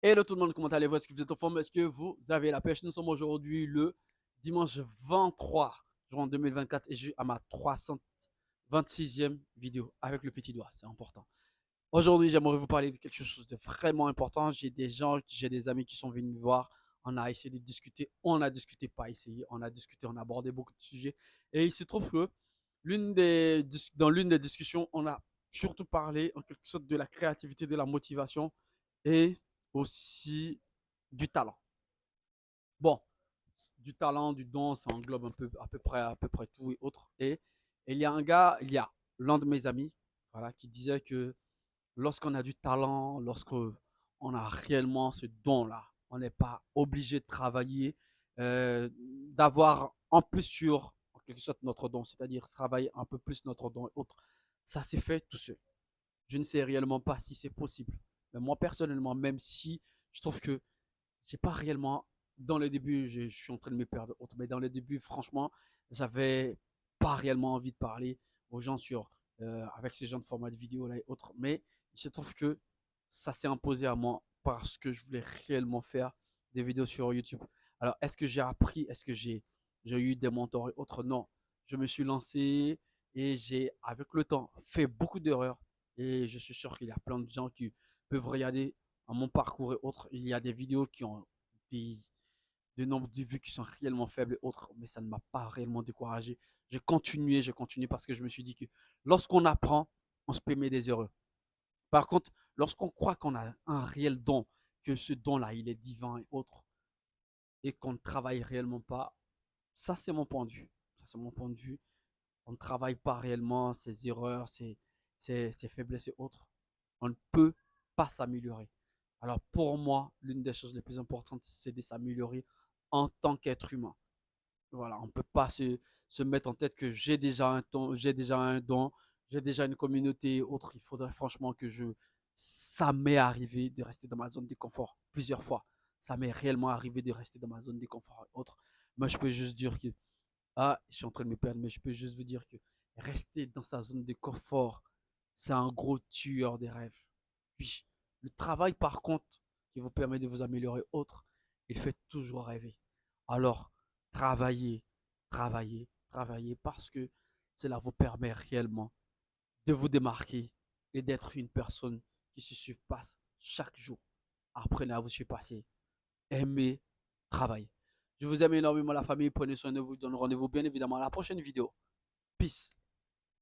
Hello tout le monde, comment allez-vous? Est-ce que vous êtes en forme? Est-ce que vous avez la pêche? Nous sommes aujourd'hui le dimanche 23 juin 2024 et je suis à ma 326e vidéo avec le petit doigt, c'est important. Aujourd'hui, j'aimerais vous parler de quelque chose de vraiment important. J'ai des amis qui sont venus me voir. On a essayé de discuter, on a discuté, pas essayé, on a discuté, on a abordé beaucoup de sujets. Et il se trouve que dans l'une des discussions, on a surtout parlé en quelque sorte de la créativité, de la motivation et aussi du talent. Bon, du talent, du don, ça englobe à peu près tout et autres. Et il y a un gars, il y a l'un de mes amis, voilà, qui disait que lorsqu'on a du talent, lorsqu'on a réellement ce don-là, on n'est pas obligé de travailler, d'avoir en plus sur, en quelque sorte, notre don, c'est-à-dire travailler un peu plus notre don et autres. Ça s'est fait tout seul. Je ne sais réellement pas si c'est possible. Mais moi, personnellement, même si je trouve que j'ai pas réellement, dans le début, je suis en train de me perdre, mais dans le début, franchement, j'avais pas réellement envie de parler aux gens avec ces genres de formats de vidéo là et autres. Mais il se trouve que ça s'est imposé à moi parce que je voulais réellement faire des vidéos sur YouTube. Alors, est-ce que j'ai appris? Est-ce que j'ai eu des mentors et autres? Non. Je me suis lancé et j'ai, avec le temps, fait beaucoup d'erreurs. Et je suis sûr qu'il y a plein de gens qui peuvent regarder à mon parcours et autres. Il y a des vidéos qui ont des, des nombres de vues qui sont réellement faibles et autres, mais ça ne m'a pas réellement découragé. J'ai continué parce que je me suis dit que lorsqu'on apprend, on se permet des erreurs. Par contre, lorsqu'on croit qu'on a un réel don, que ce don-là, il est divin et autres, et qu'on ne travaille réellement pas, ça c'est mon point de vue. Ça c'est mon point de vue. On ne travaille pas réellement ses erreurs, ses faiblesses et autres. On ne peut pas s'améliorer. Alors pour moi, l'une des choses les plus importantes, c'est de s'améliorer en tant qu'être humain. Voilà, on ne peut pas se mettre en tête que j'ai déjà une communauté et autres. Il faudrait franchement ça m'est arrivé de rester dans ma zone de confort plusieurs fois. Ça m'est réellement arrivé de rester dans ma zone de confort et autres. Moi, je peux juste dire que je suis en train de me perdre, mais je peux juste vous dire que rester dans sa zone de confort, c'est un gros tueur des rêves. Puis, le travail, par contre, qui vous permet de vous améliorer autre, il fait toujours rêver. Alors, travaillez, travaillez, travaillez, parce que cela vous permet réellement de vous démarquer et d'être une personne qui se surpasse chaque jour. Apprenez à vous surpasser. Aimez travailler. Je vous aime énormément la famille. Prenez soin de vous. Je vous donne rendez-vous bien évidemment à la prochaine vidéo. Peace.